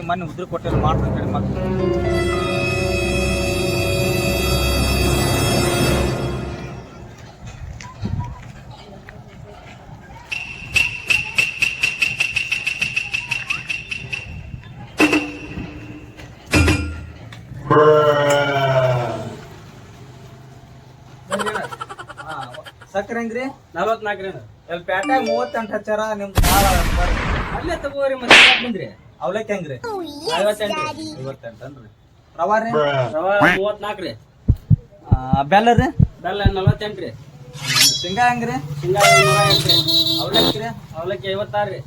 ಮೊನ್ನೆ ಉದ್ರಿ ಕೊಟ್ಟೆ ಮಾಡ್ತೀನಿ ಮತ್ತೆ ಸಕ್ಕರೆ ಹೆಂಗ್ರಿ 44 ರೀ ಎಲ್ಲಿ ಪ್ಯಾಟ್ಯಾಗ 38 ಹಚ್ಚಾರ ನಿಮ್ದು ಭಾಳ ಅಲ್ಲೇ ತಗೋರಿ ಮತ್ತೆ ಬಂದ್ರಿ ಅವಲಕ್ಕಿ ಹೆಂಗ್ರಿ 58 ಅನ್ರಿ ರವಾ ರೀ ರವಾ 34 ರೀ ಬೆಲ್ಲ ರೀ ಬೆಲ್ಲ 48 ರೀ ಶೇಂಗಾ ಹೆಂಗ್ರಿ ಶೇಂಗಾ 108 ರೀ ಅವಲಕ್ಕಿ ರೀ ಅವಲಕ್ಕಿ 56 ರೀ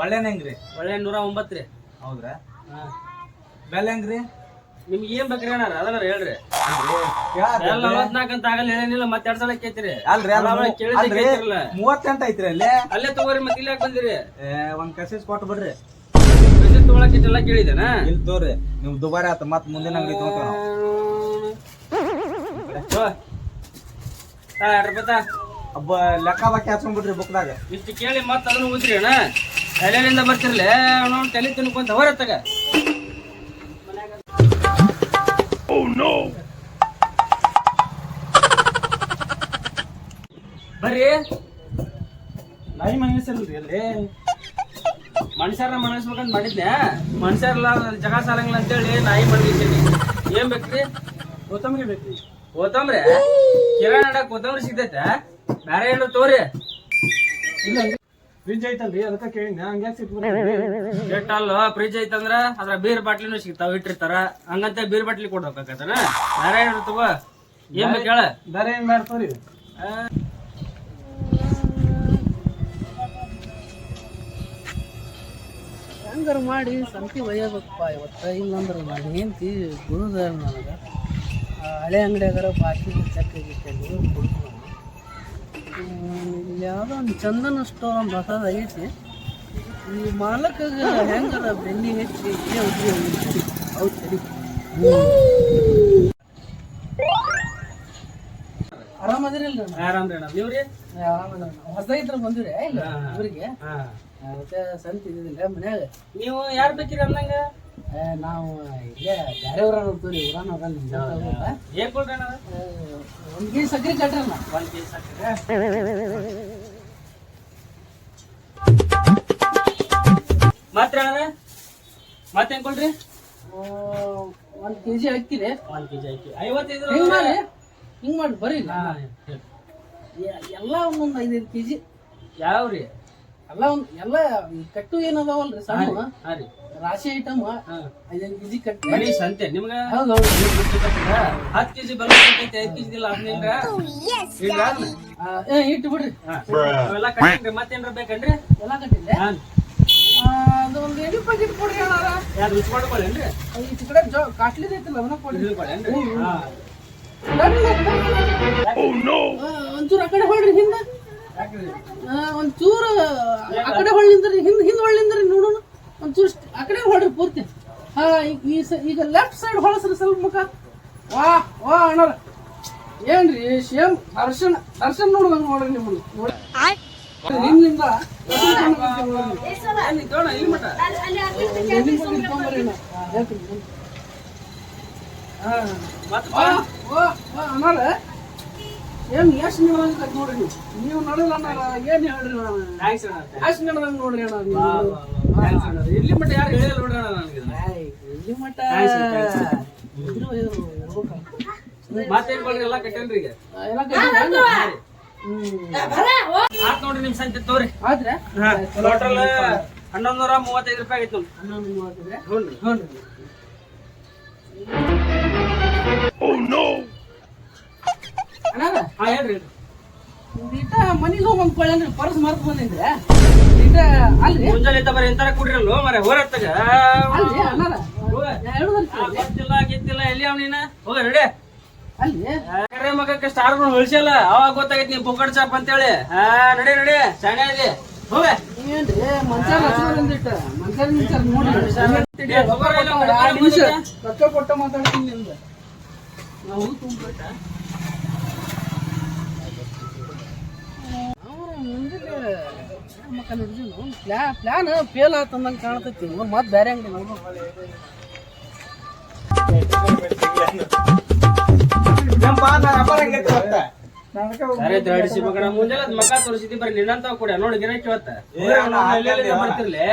ಒಳ್ಳೆನ ಹೆಂಗ್ರಿ ಒಳ್ಳೆ 109 ರೀ ಹೌದ್ರಾ ಬೆಲ್ಲ ಹೆಂಗ್ರಿ ನಿಮ್ಗೆ ಏನ್ ಬೇಕ್ರಿ ಅಣ್ಣ ಅದನ್ನ ಹೇಳ್ರಿ ಎಲ್ಲ 44 ಅಂತ ಆಗಲ್ಲ ಹೇಳೇನಿಲ್ಲ ಮತ್ತೆ 2 ಸಲ ಕೇಳ್ತೀರಿ ಅಲ್ರಿ ಕೇಳಿರಲ್ಲ 38 ಐತ್ರಿ ಅಲ್ಲಿ ಅಲ್ಲೇ ತಗೋರಿ ಮತ್ತೆ ಇಲ್ಲಿ ಯಾಕೆ ಬಂದಿರಿ ಒಂದ್ ಕಸೇಜ್ ಕೊಟ್ಟು ಬಿಡ್ರಿ ಮೆಸೇಜ್ ತಗೊಳಕ್ಕೆ ಎಲ್ಲ ಕೇಳಿದೇನಾ ಇಲ್ಲಿ ತೋರಿ ನೀವು ದುಬಾರಿ ಆತ ಮತ್ ಮುಂದಿನ ಅಂಗಡಿ ತಗೋತೀವಿ ನಾವು ಹಬ್ಬ ಲೆಕ್ಕ ಬಾಕಿ ಹಾಕ್ಸ್ಕೊಂಡ್ಬಿಡ್ರಿ ಬುಕ್ದಾಗ ಇಷ್ಟು ಕೇಳಿ ಮತ್ತೆ ಅದನ್ನು ಓದ್ರಿ ಅಣ್ಣ ಎಲ್ಲೆಲ್ಲಿಂದ ಬರ್ತಿರ್ಲೆ ಅವನು ತಲೆ ತಿನ್ಕೊಂತ ಹೊರತ್ತಾಗ ಬರ್ರಿ ನಾಯಿ ಮನಸ್ಸಲ್ರಿ ಅಲ್ಲಿ ಮನುಷ್ಯರನ್ನ ಮನಸ್ಬೇಕಂತ ಮಾಡಿದ್ನೆ ಮನುಷ್ಯರಲ್ಲ ಜಗ ಸಾಲಂಗಿಲ್ಲ ಅಂತೇಳಿ ನಾಯಿ ಮನಗಿಸೀನಿ ಏನ್ ಬೇಕ್ರಿ ಕೊತ್ತಂಬರಿ ಬೇಕ್ರಿ ಕೊತ್ತಂಬ್ರಿ ಕಿರಾಣ ಕೊತ್ತಂಬರಿ ಸಿಗ್ತೈತೆ ಬೇರೆ ಏನು ತೋರಿ ಇಲ್ಲ ಫ್ರಿಜ್ ಐತಲ್ರಿ ಅದಕ್ಕೆ ಕೇಳಿ ಹಂಗ್ಯಾಕ್ ಕೆಟ್ಟಲ್ಲ ಫ್ರಿಜ್ ಐತಂದ್ರ ಅದ್ರ ಬೀರ್ ಬಾಟ್ಲಿನೂ ಸಿಗ್ತಾವ ಇಟ್ಟಿರ್ತಾರ ಹಂಗಂತ ಬೀರ್ ಬಾಟ್ಲಿ ಕೊಡ್ಬೇಕಾಗತ್ತನ ಬೇರೆ ಏನು ತಗೋ ಏನ್ ಬೇಕು ಹೇಳ ಬೇರೆ ಏನ್ ಮಾಡ್ತಾವ್ರಿ ಹೆಂಗಾರ ಮಾಡಿ ಸಂತಿ ಒಯ್ಯಬೇಕಪ್ಪ ಇವತ್ತು ಇಲ್ಲಂದ್ರೆ ಮಾಡಿ ಹೆಂಡ್ತಿ ಗುರುದ ನನಗೆ ಹಳೆ ಅಂಗಡಿಯಾಗಾರ ಬಾಕಿ ಚೆಕ್ ಆಗಿತ್ತು ಯಾವುದೋ ಒಂದು ಚಂದನ ಸ್ಟೋರ್ ಒಂದು ಹೊಸದಾಗೈತಿ ಈ ಮಾಲಕ್ಕಾಗ ಹೆಂಗಾರ ಬೆನ್ನಿ ಹೆಚ್ಚಿ ಹೌದು ಸರಿ ಆರಾಮದಿರಲ್ರಿ ಆರಾಮ್ರಿ ಅಣ್ಣ ನೀವ್ರಿ ಆರಾಮದ ಹೊಸ ಇದ್ರ ಬಂದಿರಿ ಇಲ್ಲ ಊರಿಗೆ ಮತ್ತೆ ಸಂತ ಇದ್ದಿಲ್ಲ ಮನ್ಯಾಗ ನೀವು ಯಾರು ಬೇಕಿರಿ ಅಂದಂಗ ನಾವು ಇಲ್ಲೇ ಬೇರೆ ಊರ ನೋಡ್ತೀವಿ ಊರ ಏನ್ ಕೊಡ್ರಿ ಅಣ್ಣ 1 ಕೆಜಿ ಸಕ್ಕರೆ ಕಟ್ರಲ್ಲ 1 ಕೆಜಿ ಸಕ್ಕರೆ ಮಾತ್ರ ಅಣ್ಣ ಮತ್ತೇನ್ ಕೊಡ್ರಿ 1 ಕೆಜಿ ಅಕ್ಕಿರಿ 1 ಕೆಜಿ ಅಕ್ಕಿ 55 ಹಿಂಗ್ ಮಾಡಿ ಹಿಂಗ್ ಮಾಡಿ ಬರ್ರಿ ಎಲ್ಲ ಒಂದೊಂದು 5-5 ಕೆಜಿ ಯಾವ್ರಿ ಎಲ್ಲ ಎಲ್ಲ ಕಟ್ಟು ಏನದಾವಲ್ರಿ ಸಣ್ಣ ಹಾ ರೀ ರಾಶಿ ಐಟಮ್ 5-5 ಕೆಜಿ ಕಟ್ಟಿ ಬರೀ ಸಂತೆ ನಿಮ್ಗ ಹೌದು 10 ಕೆಜಿ ಬಲ್ಲ 5 ಕೆಜಿ ಇಲ್ಲ ಹದಿನೈದ್ರ ಇಟ್ಟು ಬಿಡ್ರಿ ಅವೆಲ್ಲ ಕಟ್ಟಿನ್ರಿ ಮತ್ತೇನ್ರ ಬೇಕನ್ರಿ ಎಲ್ಲ ಕಟ್ಟಿದ್ದೆ ಅದು ಒಂದು ಎಣ್ಣೆ ಪ್ಯಾಕೆಟ್ ಕೊಡ್ರಿ ಅಣ್ಣಾರ ಯಾರು ರುಚಿ ಮಾಡ್ಕೊಳ್ಳೇನ್ರಿ ಈ ಕಡೆ ಕಾಸ್ಟ್ಲಿದ್ ಐತಲ್ಲ ಅದನ್ನ ಕೊಡ್ರಿ ಒಂಚೂರು ಆ ಕಡೆ ಹೊಳ್ರಿ ಹಿಂದ ಒಂಚೂರು ಆ ಕಡೆ ಹೊಳ್ಳಿಂದ್ರಿ ಹಿಂದ್ ಹೊಳ್ಳಿಂದ್ರಿ ನೋಡೋಣ ಒಂಚೂರು ಆ ಕಡೆ ಹೊಳ್ರಿ ಪೂರ್ತಿ ಈಗ ಲೆಫ್ಟ್ ಸೈಡ್ ಹೊಳಸ್ರಿ ಸ್ವಲ್ಪ ಮುಖ ವಾ ಅಣ್ಣಾರ ಏನ್ರಿ ಸೇಮ್ ದರ್ಶನ್ ನೋಡ್ದಂಗ ನೋಡ್ರಿ ನಿಮ್ಮನ್ನ ನಿಮ್ಮಿಂದ ಅಣ್ಣಾರ ಏನ್ ಎಷ್ಟು ನಡೆದಂಗ ನೋಡ್ರಿ ನೀವು ನಡಲ್ಲ ಅಣ್ಣಾರ ಏನ್ ಹೇಳ್ರಿ ಎಷ್ಟು ನಡೆದಂಗ ನೋಡ್ರಿ ಅಣ್ಣ ಇಲ್ಲಿ ಮಟ್ಟ ಯಾರು ಹೇಳಿಲ್ಲ ನೋಡ್ರಿ ಅಣ್ಣ ನನಗೆ ಇಲ್ಲಿ ಮಟ್ಟ ಮತ್ತೇನ್ ಕೊಡ್ರಿ ಎಲ್ಲ ಕಟ್ಟೇನ್ರಿ ಈಗ ಎಲ್ಲ ಆತ್ ನೋಡ್ರಿ ನಿಮ್ ಸಂತೆ ತೋರಿ ಆದ್ರೆ ಟೋಟಲ್ 1135 ರೂಪಾಯಿ ಆಗಿತ್ತು 1135 ಅಣ್ಣ ಹೇಳ್ರಿ ಈಟ ಮನಿಗೆ ಹೋಗಿ ಕೊಳ್ಳೇನ್ರಿ ಪರ್ಸ್ ಮರ್ತ್ ಬಂದಿದ್ರೆ ಅಲ್ರಿ ಮುಂಜಾನೆ ಬರೀ ಇಂತರ ಕುಡ್ರಲ್ವ ಮರೆ ಹೋರತ್ತಾಗ ಅಲ್ರಿ ಅಣ್ಣಾರ ಗೊತ್ತಿಲ್ಲ ಗೆತ್ತಿಲ್ಲ ಎಲ್ಲಿ ಅವ್ ನೀನ ಹೋಗ ರೆಡಿ ಅಲ್ಲಿ ಮಗಕ್ಕೆ ಸ್ಟಾರ್ ಹೊಳ್ಸಲ್ಲ ಅವಾಗ ಗೊತ್ತಾಗೈತಿ ನೀವ್ ಪುಕ್ಕಡ್ ಚಾಪ್ ಅಂತೇಳಿ ನಡಿ ಶಾಣೆ ಇದೆ ಹೋಗ ಏನ್ರಿ ಮಂಚಾರ ರೊಕ್ಕ ಕೊಟ್ಟ ಮಾತಾಡ್ತೀನಿ ನಿಮ್ದು ನಾವು ತುಂಬಿಟ್ಟ ಅವ್ರ ಮುಂದೆ ಮಕ್ಕ ಹಿಡಿದಿಲ್ಲ ಪ್ಲಾನ್ ಫೇಲ್ ಆತಂದಂಗೆ ಕಾಣ್ತೈತಿ ಮತ್ತೆ ಬೇರೆ ಅಂಗಡಿ ನೋಡು ಸರಿ ತಡಿಸಿ ಮಗನ ಮುಂಜಾನೆ ಮಕ ತೋರಿಸಿದ್ದಿ ಬರೀ ನಿನ್ನಂತ ಕೂಡ ನೋಡಿ ಗಿರಾಕಿ ಇವತ್ತ ಏ, ಅಣ್ಣ, ಎಲ್ಲೆಲ್ಲಿಂದ ಬರ್ತಿರ್ಲಿ